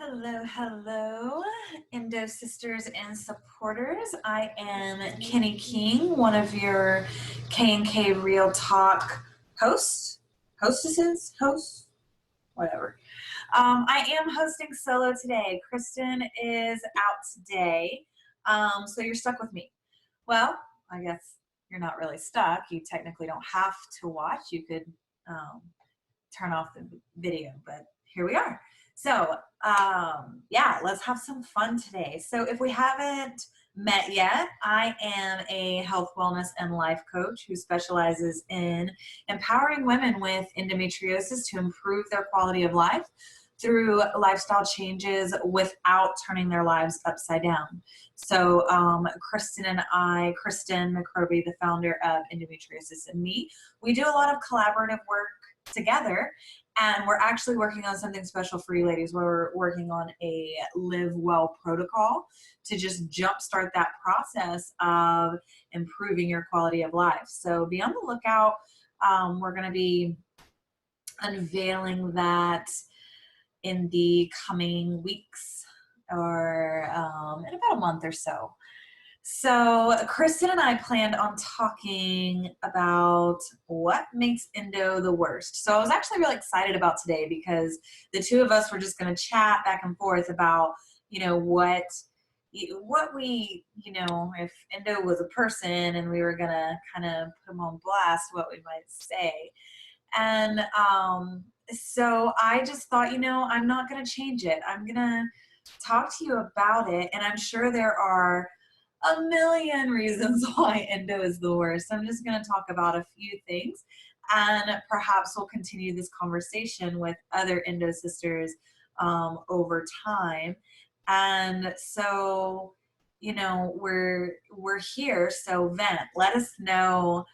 Hello, hello, Endo sisters and supporters. I am Kenny King, one of your K&K Real Talk hosts, whatever. I am hosting solo today. Kristen is out today, so you're stuck with me. Well, I guess you're not really stuck. You technically don't have to watch. You could turn off the video, but here we are. So yeah, let's have some fun today. So if we haven't met yet, I am a health, wellness, and life coach who specializes in empowering women with endometriosis to improve their quality of life through lifestyle changes without turning their lives upside down. So Kristen McCroby, the founder of Endometriosis, and me, we do a lot of collaborative work together, and we're actually working on something special for you ladies. We're working on a live well protocol to just jumpstart that process of improving your quality of life. So be on the lookout. We're going to be unveiling that in the coming weeks or in about a month or so. So Kristen and I planned on talking about what makes endo the worst. So I was actually really excited about today because the two of us were just going to chat back and forth about, what we, if endo was a person and we were going to kind of put them on blast, what we might say. And so I just thought, I'm not going to change it. I'm going to talk to you about it. And I'm sure there are a million reasons why endo is the worst. I'm just going to talk about a few things, and perhaps we'll continue this conversation with other endo sisters over time. And so, we're here. So vent. Let us know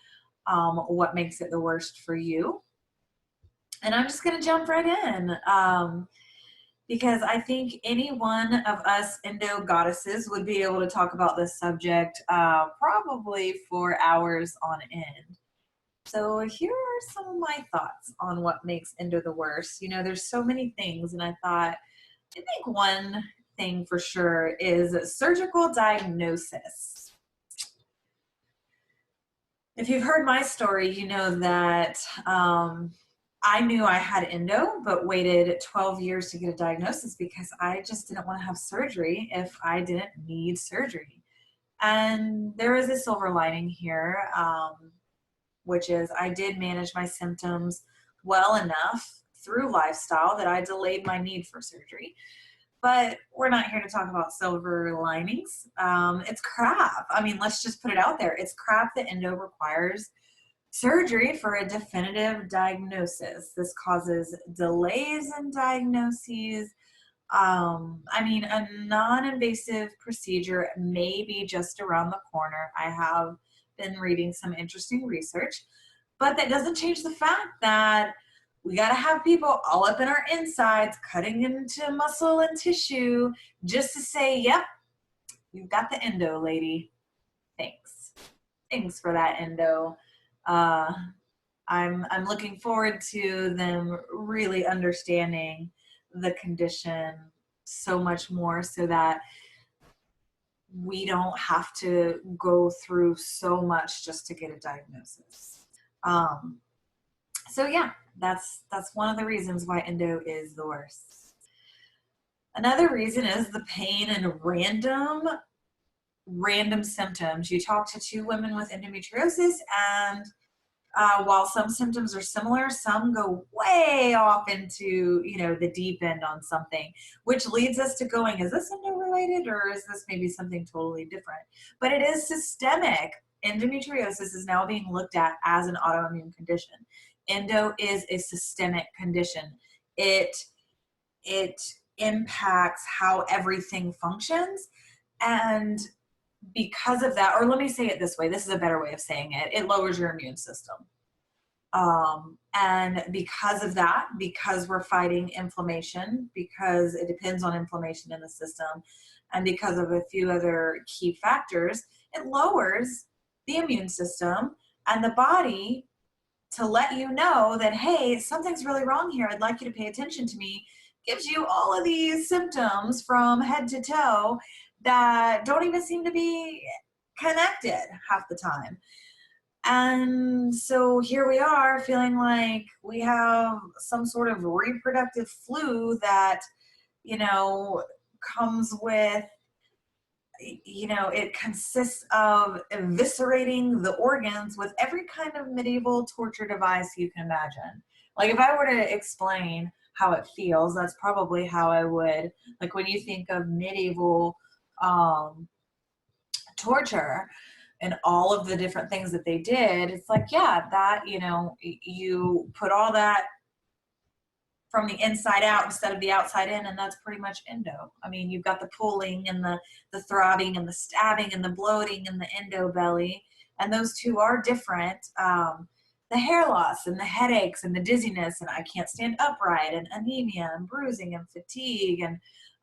what makes it the worst for you. And I'm just going to jump right in. Because I think any one of us endo goddesses would be able to talk about this subject probably for hours on end. So here are some of my thoughts on what makes endo the worst. There's so many things, and I think one thing for sure is surgical diagnosis. If you've heard my story, you know that I knew I had endo, but waited 12 years to get a diagnosis because I just didn't want to have surgery if I didn't need surgery. And there is a silver lining here, which is I did manage my symptoms well enough through lifestyle that I delayed my need for surgery. But we're not here to talk about silver linings. It's crap. I mean, let's just put it out there. It's crap that endo requires surgery for a definitive diagnosis. This causes delays in diagnoses. A non-invasive procedure may be just around the corner. I have been reading some interesting research, but that doesn't change the fact that we got to have people all up in our insides, cutting into muscle and tissue just to say, yep, you've got the endo, lady. Thanks. Thanks for that, endo. I'm looking forward to them really understanding the condition so much more so that we don't have to go through so much just to get a diagnosis. So yeah, that's one of the reasons why endo is the worst. Another reason is the pain and random symptoms. You talk to two women with endometriosis, and while some symptoms are similar, some go way off into, the deep end on something, which leads us to going, is this endo related or is this maybe something totally different? But it is systemic. Endometriosis is now being looked at as an autoimmune condition. Endo is a systemic condition. It impacts how everything functions, and because of that, or let me say it this way, this is a better way of saying it, it lowers your immune system. And because of that, because we're fighting inflammation, because it depends on inflammation in the system, and because of a few other key factors, it lowers the immune system and the body to let you know that, hey, something's really wrong here. I'd like you to pay attention to me. gives you all of these symptoms from head to toe that don't even seem to be connected half the time. And so here we are feeling like we have some sort of reproductive flu that, you know, comes with, it consists of eviscerating the organs with every kind of medieval torture device you can imagine. Like if I were to explain how it feels, that's probably how I would. Like when you think of medieval um, torture and all of the different things that they did, it's like, yeah, that, you put all that from the inside out instead of the outside in, and that's pretty much endo. I mean, you've got the pulling and the throbbing and the stabbing and the bloating and the endo belly, and those two are different. The hair loss and the headaches and the dizziness and I can't stand upright and anemia and bruising and fatigue and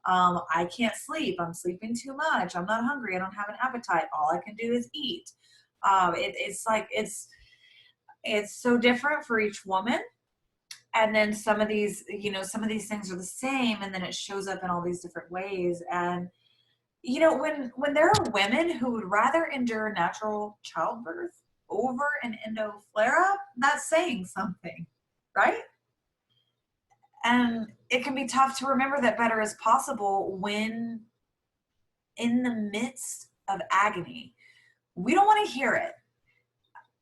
I can't sleep. I'm sleeping too much. I'm not hungry. I don't have an appetite. All I can do is eat. It's like it's so different for each woman, and then some of these things are the same, and then it shows up in all these different ways. And when there are women who would rather endure natural childbirth over an endo flare up, that's saying something, right? And it can be tough to remember that better is possible when in the midst of agony. We don't want to hear it.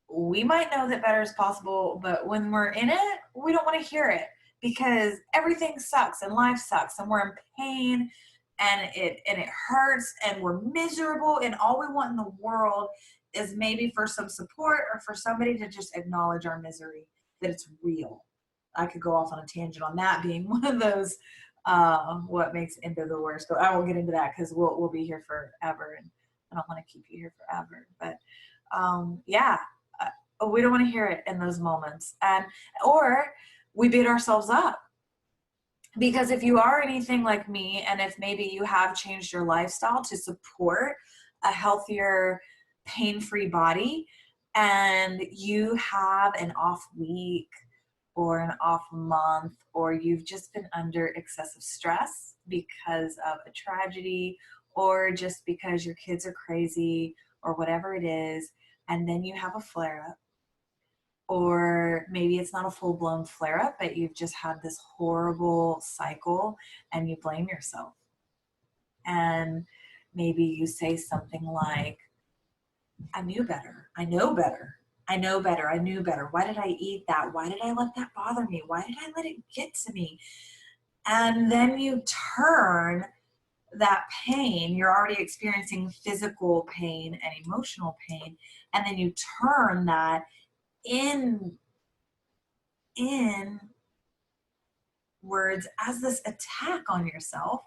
We might know that better is possible, but when we're in it, we don't want to hear it because everything sucks and life sucks and we're in pain and it hurts and we're miserable, and all we want in the world is maybe for some support or for somebody to just acknowledge our misery, that it's real. I could go off on a tangent on that being one of those what makes endo the worst. But I won't get into that because we'll be here forever, and I don't want to keep you here forever. But yeah, we don't want to hear it in those moments, or we beat ourselves up. Because if you are anything like me, and if maybe you have changed your lifestyle to support a healthier, pain-free body, and you have an off week or an off month, or you've just been under excessive stress because of a tragedy, or just because your kids are crazy, or whatever it is, and then you have a flare-up, or maybe it's not a full-blown flare-up, but you've just had this horrible cycle and you blame yourself. And maybe you say something like, I knew better. I know better. I know better. I knew better. Why did I eat that? Why did I let that bother me? Why did I let it get to me? And then you turn that pain, you're already experiencing physical pain and emotional pain, and then you turn that in words as this attack on yourself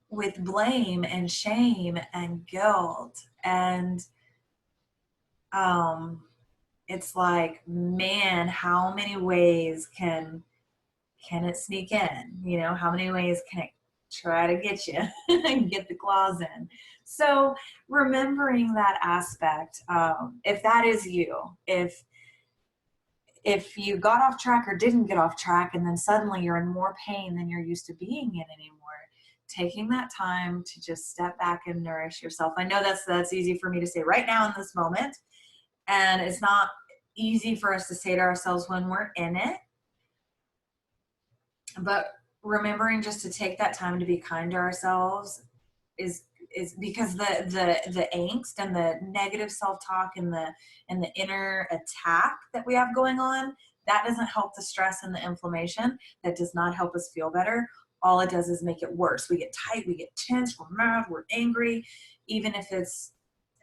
with blame and shame and guilt. And it's like, man, how many ways can it sneak in? How many ways can it try to get you and get the claws in? So remembering that aspect, if that is you, if you got off track or didn't get off track, and then suddenly you're in more pain than you're used to being in anymore, taking that time to just step back and nourish yourself. I know that's easy for me to say right now in this moment, and it's not easy for us to say to ourselves when we're in it, but remembering just to take that time to be kind to ourselves is because the angst and the negative self-talk and the inner attack that we have going on, that doesn't help the stress and the inflammation. That does not help us feel better. All it does is make it worse. We get tight, we get tense, we're mad, we're angry, even if it's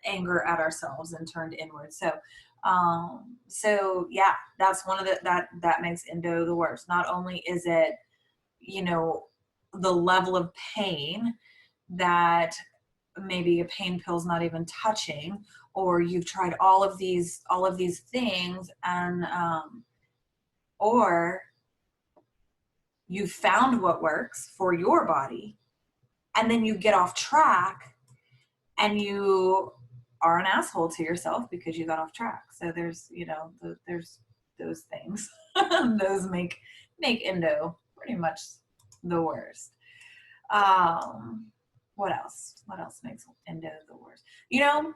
anger at ourselves and turned inward. So yeah, that's one of that makes endo the worst. Not only is it, the level of pain that maybe a pain pill's not even touching, or you've tried all of these things, and or you found what works for your body, and then you get off track and you are an asshole to yourself because you got off track. So there's there's those things. Those make endo pretty much the worst. What else? What else makes endo the worst? You know,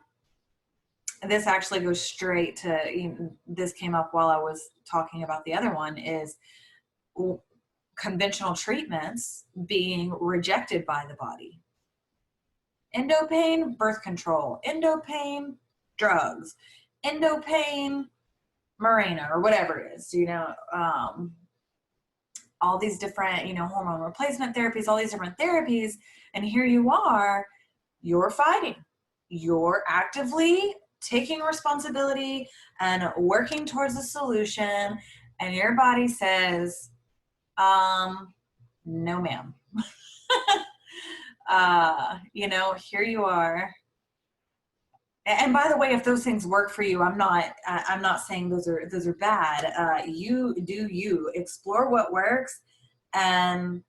this actually goes straight to, this came up while I was talking about the other one, is conventional treatments being rejected by the body. Endopain, birth control. Endopain, drugs. Endopain, Mirena, or whatever it is, all these different, hormone replacement therapies, all these different therapies. And here you are, you're fighting. You're actively taking responsibility and working towards a solution. And your body says, no, ma'am. Here you are. And by the way, if those things work for you, I'm not saying those are bad. You do you. Explore what works, and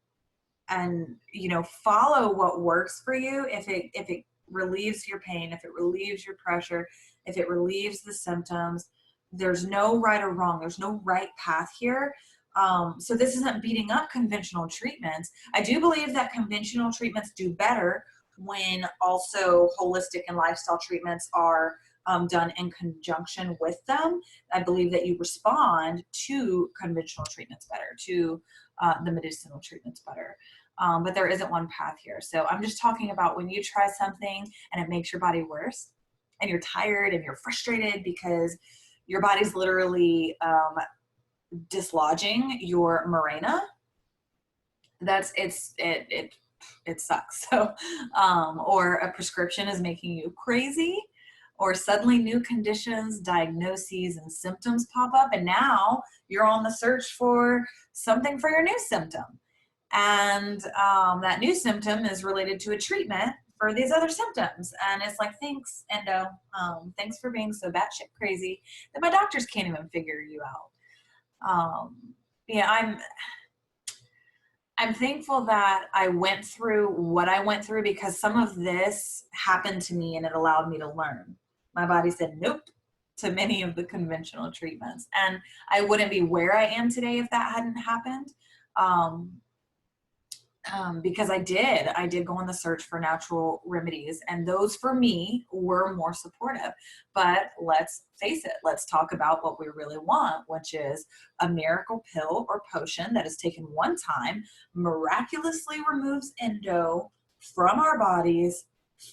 follow what works for you. If it relieves your pain, if it relieves your pressure, if it relieves the symptoms, there's no right or wrong. There's no right path here. So this isn't beating up conventional treatments. I do believe that conventional treatments do better when also holistic and lifestyle treatments are done in conjunction with them. I believe that you respond to conventional treatments better, to the medicinal treatments better. But there isn't one path here. So I'm just talking about when you try something and it makes your body worse, and you're tired and you're frustrated because your body's literally dislodging your Mirena. It sucks. So, or a prescription is making you crazy, or suddenly new conditions, diagnoses, and symptoms pop up, and now you're on the search for something for your new symptom. And that new symptom is related to a treatment for these other symptoms. And it's like, thanks, endo. Thanks for being so batshit crazy that my doctors can't even figure you out. I'm thankful that I went through what I went through, because some of this happened to me and it allowed me to learn. My body said nope to many of the conventional treatments, and I wouldn't be where I am today if that hadn't happened. Because I did go on the search for natural remedies, and those for me were more supportive. But let's face it, let's talk about what we really want, which is a miracle pill or potion that is taken one time, miraculously removes endo from our bodies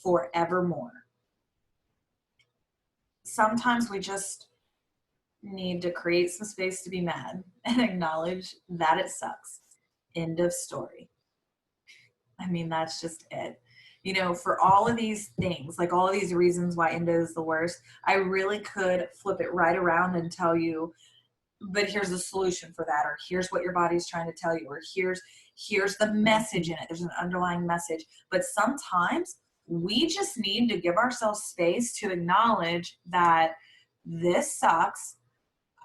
forevermore. Sometimes we just need to create some space to be mad and acknowledge that it sucks. End of story. I mean, that's just it. For all of these things, like all of these reasons why endo is the worst, I really could flip it right around and tell you, but here's the solution for that, or here's what your body's trying to tell you, or here's the message in it. There's an underlying message. But sometimes we just need to give ourselves space to acknowledge that this sucks.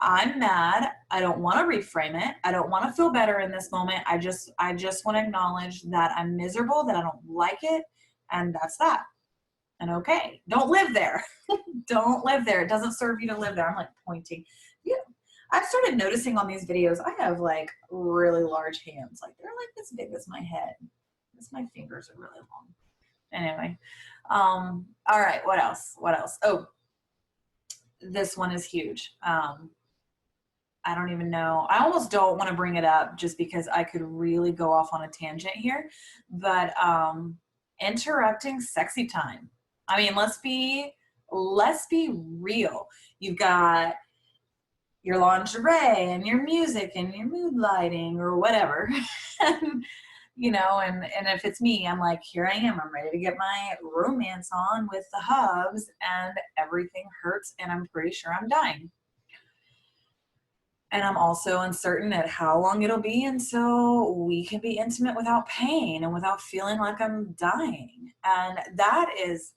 I'm mad. I don't want to reframe it. I don't want to feel better in this moment. I just want to acknowledge that I'm miserable, that I don't like it, and that's that. And okay, don't live there. Don't live there. It doesn't serve you to live there. I'm like pointing. Yeah. I've started noticing on these videos, I have like really large hands. Like they're like this big as my head. My fingers are really long. Anyway. All right. What else? Oh, this one is huge. I don't even know. I almost don't want to bring it up just because I could really go off on a tangent here. But interrupting sexy time. I mean, let's be real. You've got your lingerie and your music and your mood lighting or whatever. And if it's me, I'm like, here I am. I'm ready to get my romance on with the hubs, and everything hurts, and I'm pretty sure I'm dying. And I'm also uncertain at how long it'll be until we can be intimate without pain and without feeling like I'm dying. And that is,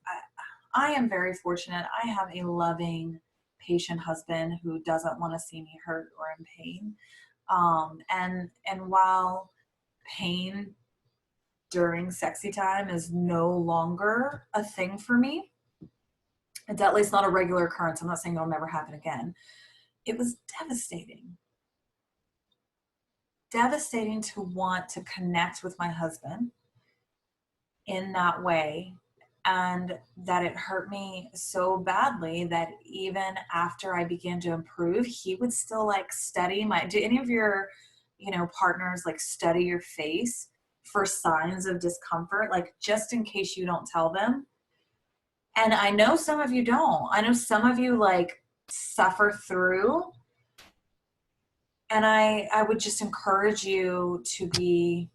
I am very fortunate. I have a loving, patient husband who doesn't want to see me hurt or in pain. And while pain during sexy time is no longer a thing for me, it's at least not a regular occurrence. I'm not saying it'll never happen again. It was devastating. devastating to want to connect with my husband in that way, and that it hurt me so badly that even after I began to improve, he would still like study my, do any of your, partners like study your face for signs of discomfort, like just in case you don't tell them? And I know some of you don't. I know some of you like suffer through, and I would just encourage you to be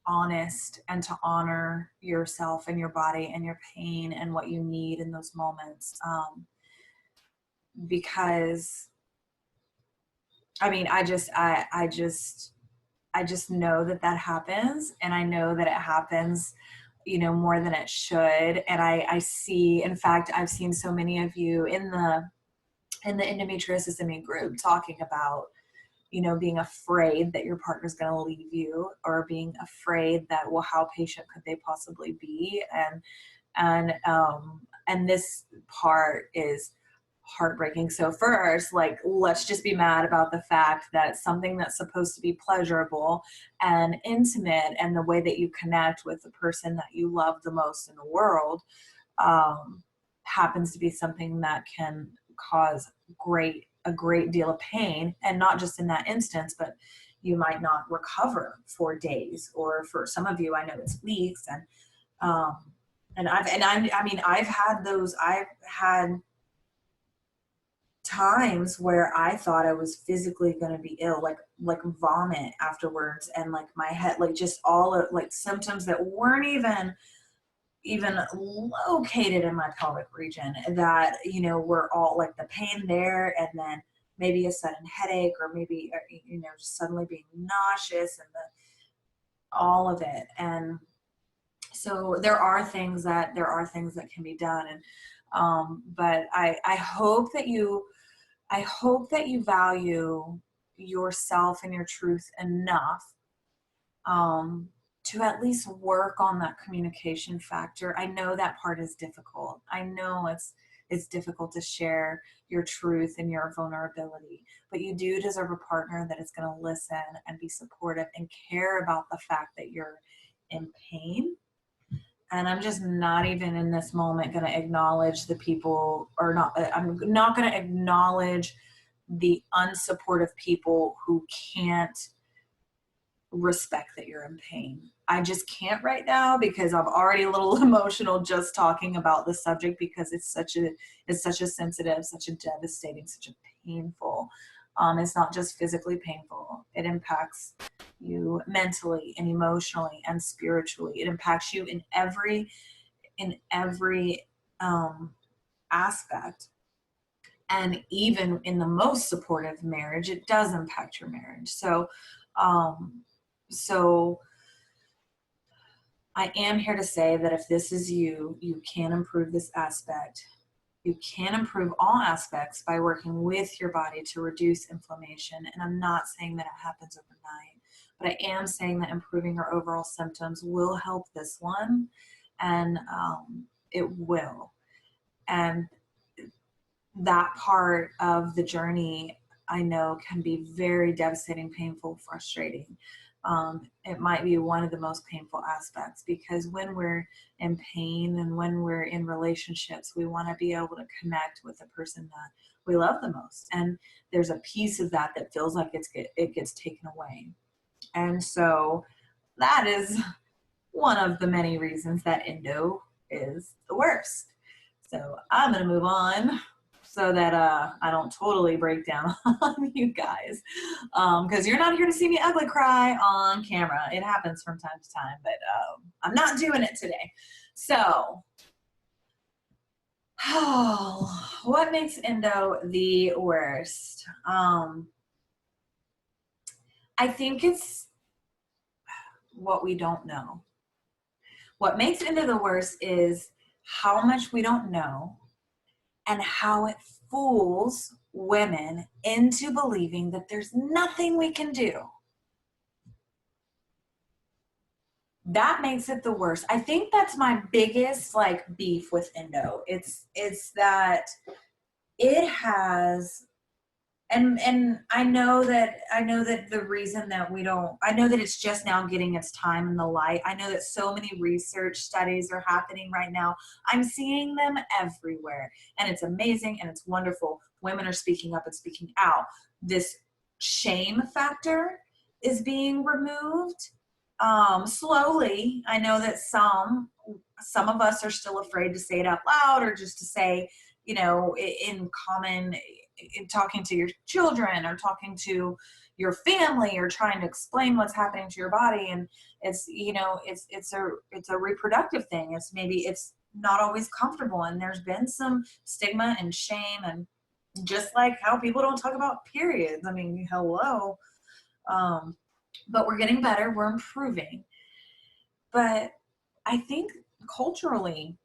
honest and to honor yourself and your body and your pain and what you need in those moments. Because I mean, I just know that that happens, and I know that it happens, more than it should. And I see, in fact, I've seen so many of you in the endometriosis group talking about, being afraid that your partner's going to leave you, or being afraid that, well, how patient could they possibly be? And this part is heartbreaking. So first, like, let's just be mad about the fact that something that's supposed to be pleasurable and intimate, and the way that you connect with the person that you love the most in the world, happens to be something that can cause a great deal of pain. And not just in that instance, but you might not recover for days, or for some of you, I know it's weeks. I've had times where I thought I was physically going to be ill, like vomit afterwards, and like my head, like just all of like symptoms that weren't even located in my pelvic region, that, were all like the pain there, and then maybe a sudden headache, or maybe, just suddenly being nauseous, and all of it. And so there are things that can be done. And but I hope that you value yourself and your truth enough, to at least work on that communication factor. I know that part is difficult. I know it's difficult to share your truth and your vulnerability, but you do deserve a partner that is going to listen and be supportive and care about the fact that you're in pain. And I'm just not even in this moment going to acknowledge the people, or not, I'm not going to acknowledge the unsupportive people who can't respect that you're in pain. I just can't right now, because I'm already a little emotional just talking about the subject, because it's such a sensitive, such a devastating, such a painful. It's not just physically painful. It impacts you mentally and emotionally and spiritually. It impacts you in every aspect. And even in the most supportive marriage, it does impact your marriage. So I am here to say that if this is you, you can improve this aspect. You can improve all aspects by working with your body to reduce inflammation. And I'm not saying that it happens overnight, but I am saying that improving your overall symptoms will help this one, and it will. And that part of the journey, I know, can be very devastating, painful, frustrating. It might be one of the most painful aspects, because when we're in pain and when we're in relationships, we want to be able to connect with the person that we love the most. And there's a piece of that that feels like it gets taken away. And so that is one of the many reasons that endo is the worst. So I'm going to move on, so that I don't totally break down on you guys, because you're not here to see me ugly cry on camera. It happens from time to time, but I'm not doing it today. So, what makes endo the worst? I think it's what we don't know. What makes endo the worst is how much we don't know, and how it fools women into believing that there's nothing we can do. That makes it the worst. I think that's my biggest beef with endo. It's that it has And I know that the reason that I know that it's just now getting its time in the light. I know that so many research studies are happening right now. I'm seeing them everywhere, and it's amazing and it's wonderful. Women are speaking up and speaking out. This shame factor is being removed slowly. I know that some of us are still afraid to say it out loud, or just to say, in common, in talking to your children or talking to your family or trying to explain what's happening to your body. And it's, it's a reproductive thing. It's not always comfortable, and there's been some stigma and shame, and just like how people don't talk about periods. I mean, hello. But we're getting better, we're improving. But I think culturally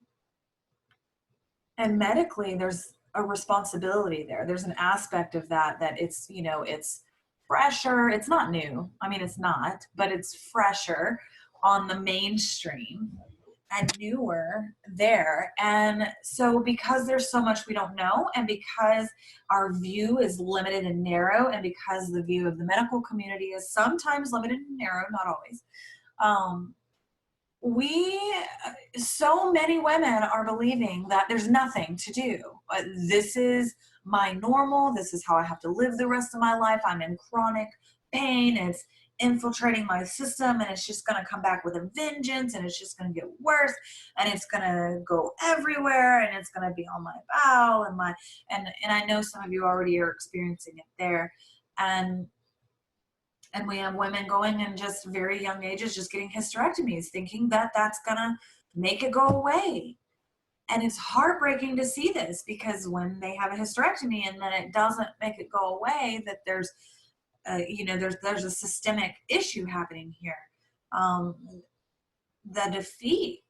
and medically, there's a responsibility there. There's an aspect of that it's, it's fresher. It's not new. I mean, it's not, but it's fresher on the mainstream and newer there. And so because there's so much we don't know, and because our view is limited and narrow, and because the view of the medical community is sometimes limited and narrow, not always, so many women are believing that there's nothing to do. This is my normal. This is how I have to live the rest of my life. I'm in chronic pain. It's infiltrating my system, and it's just going to come back with a vengeance, and it's just going to get worse, and it's going to go everywhere, and it's going to be on my bowel and I know some of you already are experiencing it there. And we have women going in just very young ages, just getting hysterectomies, thinking that that's going to make it go away. And it's heartbreaking to see this, because when they have a hysterectomy and then it doesn't make it go away, that there's a systemic issue happening here. The defeat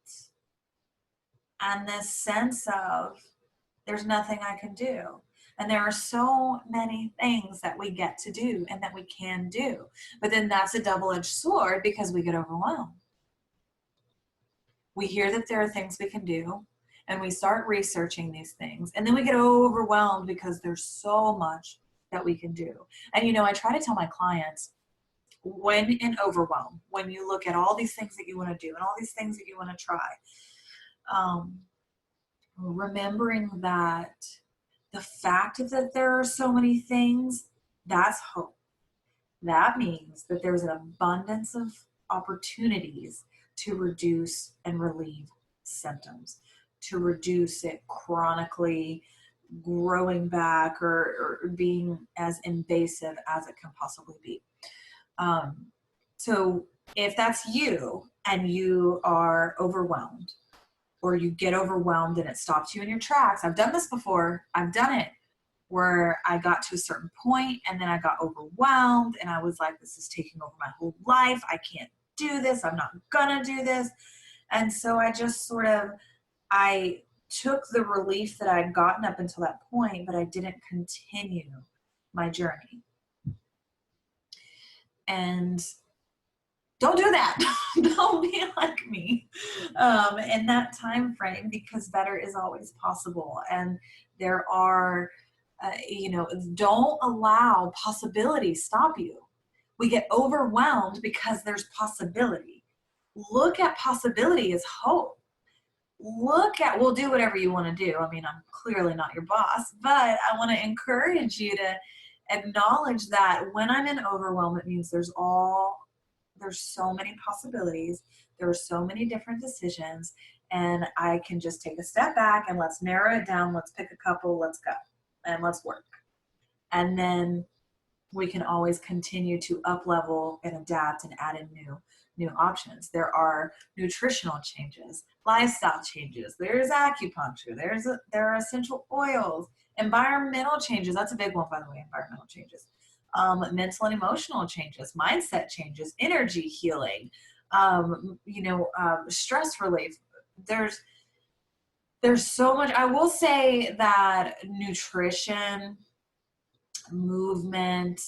and this sense of there's nothing I can do. And there are so many things that we get to do and that we can do. But then that's a double-edged sword, because we get overwhelmed. We hear that there are things we can do, and we start researching these things. And then we get overwhelmed because there's so much that we can do. And, I try to tell my clients, when in overwhelm, when you look at all these things that you want to do and all these things that you want to try, remembering that the fact that there are so many things, that's hope. That means that there's an abundance of opportunities to reduce and relieve symptoms, to reduce it chronically growing back or being as invasive as it can possibly be. So if that's you and you are overwhelmed, or you get overwhelmed and it stops you in your tracks. I've done this before. I've done it where I got to a certain point and then I got overwhelmed and I was like, this is taking over my whole life. I can't do this. I'm not gonna do this. And so I just I took the relief that I had gotten up until that point, but I didn't continue my journey. And don't do that. Don't be like me in that time frame, because better is always possible. And there are, don't allow possibility stop you. We get overwhelmed because there's possibility. Look at possibility as hope. We'll do whatever you want to do. I mean, I'm clearly not your boss, but I want to encourage you to acknowledge that when I'm in overwhelm, it means there's so many possibilities. There are so many different decisions, and I can just take a step back and let's narrow it down. Let's pick a couple, let's go, and let's work. And then we can always continue to up level and adapt and add in new options. There are nutritional changes, lifestyle changes. There's acupuncture. There are essential oils, environmental changes. That's a big one, by the way, environmental changes. Mental and emotional changes, mindset changes, energy healing, stress relief. There's so much. I will say that nutrition, movement,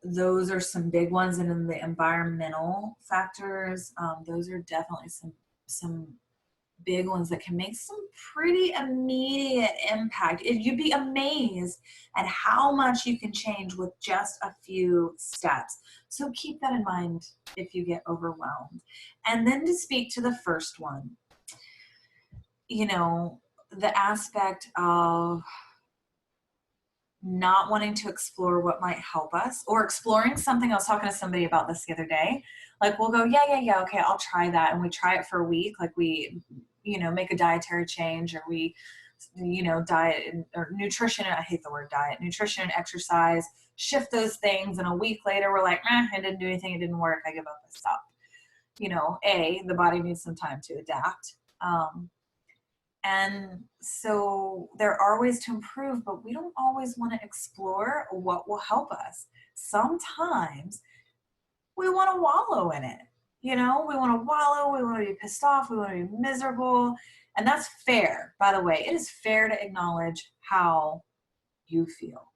those are some big ones. And then the environmental factors, those are definitely some big ones that can make some pretty immediate impact. You'd be amazed at how much you can change with just a few steps. So keep that in mind if you get overwhelmed. And then to speak to the first one, the aspect of not wanting to explore what might help us, or exploring something. I was talking to somebody about this the other day. Like, we'll go, yeah, okay, I'll try that. And we try it for a week. Like, we, make a dietary change, or we, diet or nutrition. I hate the word diet, nutrition and exercise, shift those things. And a week later, we're like, I didn't do anything. It didn't work. I give up. I stopped. The body needs some time to adapt. And so there are ways to improve, but we don't always want to explore what will help us. Sometimes we want to wallow in it. We want to wallow, we want to be pissed off, we want to be miserable. And that's fair, by the way. It is fair to acknowledge how you feel.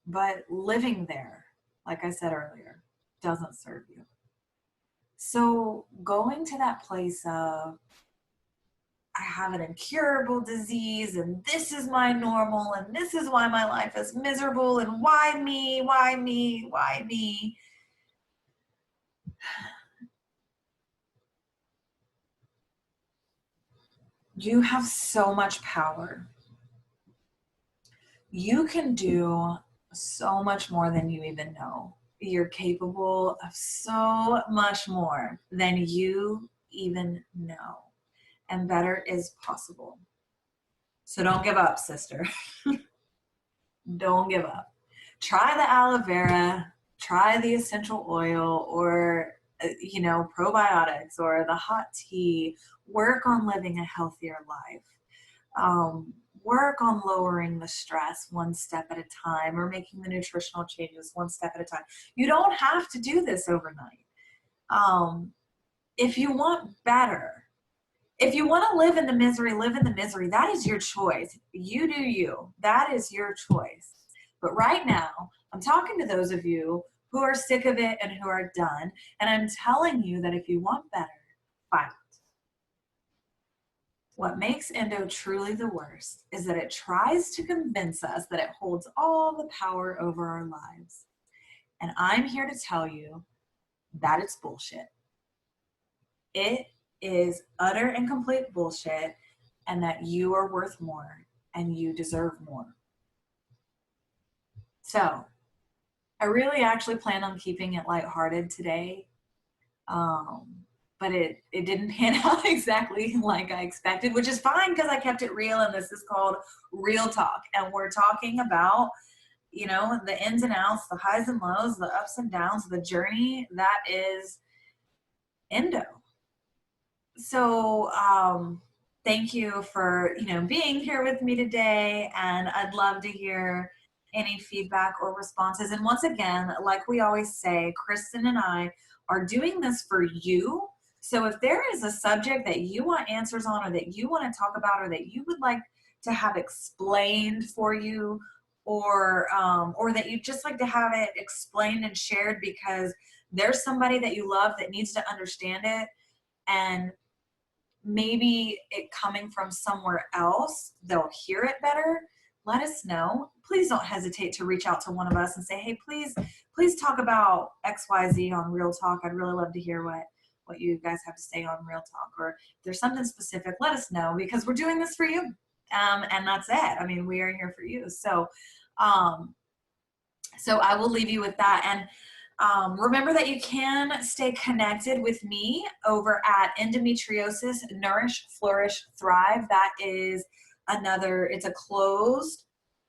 But living there, like I said earlier, doesn't serve you. So going to that place of, I have an incurable disease, and this is my normal, and this is why my life is miserable, and why me, why me, why me? You have so much power. You can do so much more than you even know. You're capable of so much more than you even know. And better is possible. So don't give up, sister. Don't give up. Try the aloe vera, try the essential oil, or, probiotics, or the hot tea. Work on living a healthier life. Work on lowering the stress one step at a time, or making the nutritional changes one step at a time. You don't have to do this overnight. If you want better, if you want to live in the misery, live in the misery. That is your choice. You do you. That is your choice. But right now, I'm talking to those of you who are sick of it and who are done. And I'm telling you that if you want better, fight it. What makes endo truly the worst is that it tries to convince us that it holds all the power over our lives. And I'm here to tell you that it's bullshit. It is utter and complete bullshit, and that you are worth more and you deserve more. So I really actually plan on keeping it lighthearted today. But it didn't pan out exactly like I expected, which is fine because I kept it real, and this is called Real Talk. And we're talking about, the ins and outs, the highs and lows, the ups and downs, the journey that is endo. So thank you for, being here with me today, and I'd love to hear any feedback or responses. And once again, like we always say, Kristen and I are doing this for you. So if there is a subject that you want answers on, or that you want to talk about, or that you would like to have explained for you, or that you'd just like to have it explained and shared because there's somebody that you love that needs to understand it, and maybe it coming from somewhere else, they'll hear it better, let us know. Please don't hesitate to reach out to one of us and say, hey, please talk about XYZ on Real Talk. I'd really love to hear what you guys have to say on Real Talk. Or if there's something specific, let us know, because we're doing this for you. And that's it. I mean, we are here for you. So I will leave you with that. And remember that you can stay connected with me over at Endometriosis, Nourish, Flourish, Thrive. That is it's a closed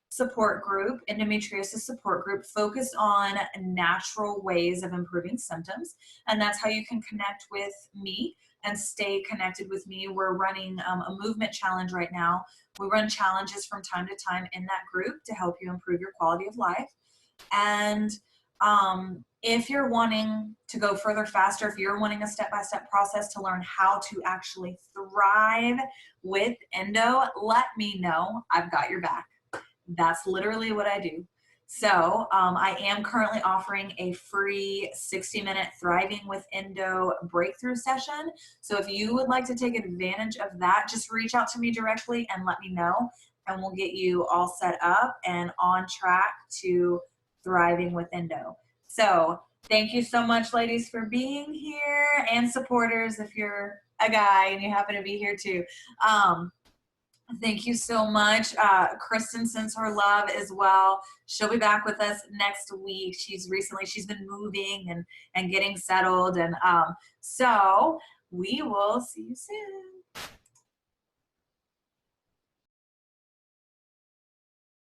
support group, endometriosis support group, focused on natural ways of improving symptoms. And that's how you can connect with me and stay connected with me. We're running a movement challenge right now. We run challenges from time to time in that group to help you improve your quality of life. And if you're wanting to go further, faster, if you're wanting a step-by-step process to learn how to actually thrive with endo, let me know. I've got your back. That's literally what I do. So I am currently offering a free 60-minute Thriving with Endo breakthrough session. So if you would like to take advantage of that, just reach out to me directly and let me know, and we'll get you all set up and on track to Thriving with Endo. So thank you so much, ladies, for being here, and supporters if you're a guy and you happen to be here too. Thank you so much. Kristen sends her love as well. She'll be back with us next week. She's been moving and getting settled. And so we will see you soon.